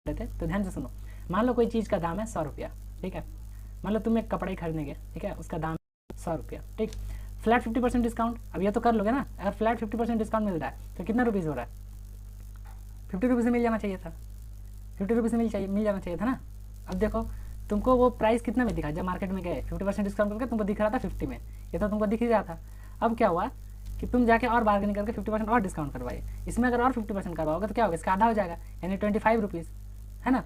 थे। तो ध्यान से सुनो, मान लो कोई चीज़ का दाम है 100 रुपया, ठीक है। मान लो तुम एक कपड़ा ही खरीदने गए, ठीक है, उसका दाम 100 रुपया, ठीक। फ्लैट 50% डिस्काउंट, अब ये तो कर लोगे ना, अगर फ्लैट 50% डिस्काउंट मिल रहा है तो कितना रुपीज़ हो रहा है, 50 रुपीज़ मिल जाना चाहिए था, 50 रुपीज़ मिल जाना चाहिए था ना। अब देखो तुमको वो प्राइस कितना में दिखा, जब मार्केट में गए 50% डिस्काउंट करके तुमको दिख रहा था 50 में, ये तो तुमको दिख ही रहा था। अब क्या हुआ कि तुम जाके और बार्गेनिंग करके 50% और डिस्काउंट करवाए, इसमें अगर और 50% करवाओगे तो क्या होगा, इसका आधा हो जाएगा, यानी 25 रुपीज़, है ना,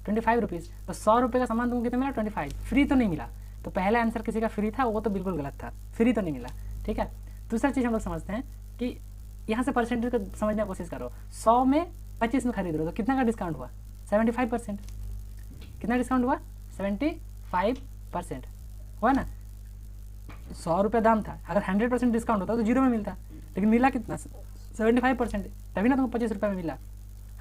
25 रुपीज़। तो 100 रुपये का सामान तुमको कितना मिला, 25, फ्री तो नहीं मिला। तो पहला आंसर किसी का फ्री था, वो तो बिल्कुल गलत था, फ्री तो नहीं मिला, ठीक है। दूसरा चीज़ हम लोग समझते हैं कि यहाँ से परसेंटेज को समझने की कोशिश करो, 100 में 25 में खरीद रहे हो तो कितना का डिस्काउंट हुआ, 75%। कितना डिस्काउंट हुआ, 75% हुआ ना। 100 रुपये दाम था, अगर 100% डिस्काउंट होता तो 0 में मिलता, लेकिन मिला कितना, 75%, तभी ना तुमको 25 रुपये में मिला।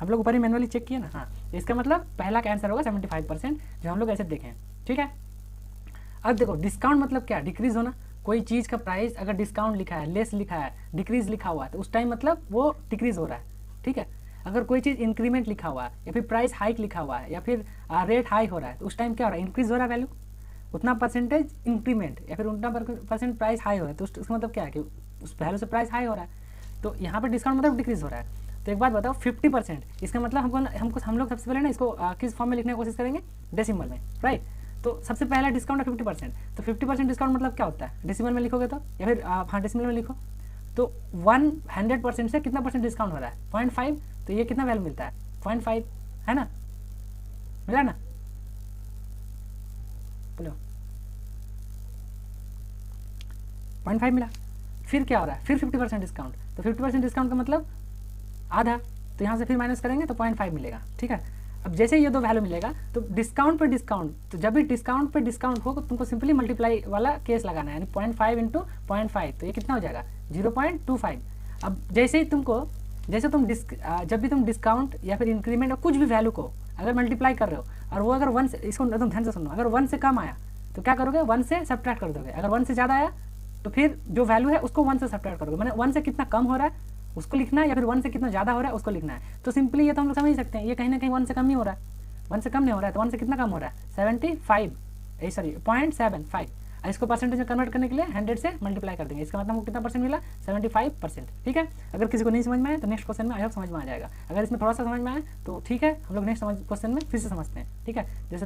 हम लोग ऊपर ही मैनुअली चेक किए ना, हाँ। इसका मतलब पहला का आंसर होगा 75%, जो हम लोग ऐसे देखें, ठीक है। अब देखो डिस्काउंट मतलब क्या, डिक्रीज होना। कोई चीज़ का प्राइस अगर डिस्काउंट लिखा है, लेस लिखा है, डिक्रीज लिखा हुआ है, तो उस टाइम मतलब वो डिक्रीज हो रहा है, ठीक है। अगर कोई चीज़ इंक्रीमेंट लिखा हुआ है, या फिर प्राइस हाइक लिखा हुआ है, या फिर रेट हाई हो रहा है, तो उस टाइम क्या हो रहा है, इंक्रीज हो रहा है वैल्यू, उतना परसेंटेज इंक्रीमेंट, या फिर उतना परसेंट प्राइस हाई हो रहा है, तो उसका मतलब क्या है कि उस वैल्यू से प्राइस हाई हो रहा है। तो यहाँ पर डिस्काउंट मतलब डिक्रीज हो रहा है। तो एक बात बताओ, 50%, इसका मतलब हम लोग सबसे पहले ना इसको किस फॉर्म में लिखने की कोशिश करेंगे, डेसिमल में, राइट। तो सबसे पहला डिस्काउंट है 50%, तो 50% डिस्काउंट मतलब क्या होता है, डेसिमल में लिखोगे तो, या फिर हाँ डेसिमल में लिखो तो 100% से कितना परसेंट डिस्काउंट हो रहा है, 0.5, तो ये कितना वैल्यू मिलता है, 0.5, है ना, मिला ना, बोलो 0.5 मिला। फिर क्या हो रहा है, फिर 50% डिस्काउंट, तो 50% डिस्काउंट का मतलब आधा, तो यहाँ से फिर माइनस करेंगे तो 0.5 मिलेगा, ठीक है। अब जैसे ये दो वैल्यू मिलेगा तो डिस्काउंट पे डिस्काउंट, तो जब भी डिस्काउंट पे डिस्काउंट हो तो तुमको सिंपली मल्टीप्लाई वाला केस लगाना है, यानी 0.5 इंटू 0.5, तो ये कितना हो जाएगा, 0.25। अब जैसे ही तुमको, जैसे तुम जब भी तुम डिस्काउंट या फिर इंक्रीमेंट और कुछ भी वैल्यू को अगर मल्टीप्लाई कर रहे हो, और वो अगर 1 से, इसको एकदम ध्यान से सुनो, अगर 1 से कम आया तो क्या करोगे, 1 से सब्ट्रैक्ट कर दोगे, अगर 1 से ज़्यादा आया तो फिर जो वैल्यू है उसको 1 से सब्ट्रैक्ट करोगे, मैंने 1 से कितना कम हो रहा है उसको लिखना है, या फिर 1 से कितना ज़्यादा हो रहा है उसको लिखना है। तो सिंपली ये तो हम लोग समझ सकते हैं, ये कहीं ना कहीं 1 से कम ही हो रहा है, 1 से कम नहीं हो रहा है, तो 1 से कितना कम हो रहा है, 75, सॉरी 0.75। इसको परसेंटेज में कन्वर्ट करने के लिए 100 से मल्टीप्लाई कर देंगे, इसका मतलब कितना परसेंट मिला, 75%, ठीक है। अगर किसी को नहीं समझ में आए तो नेक्स्ट क्वेश्चन में आई होप समझ में आ जाएगा, अगर इसमें थोड़ा सा समझ में आए तो ठीक है, हम लोग नेक्स्ट क्वेश्चन में फिर से समझते हैं, ठीक है। जैसे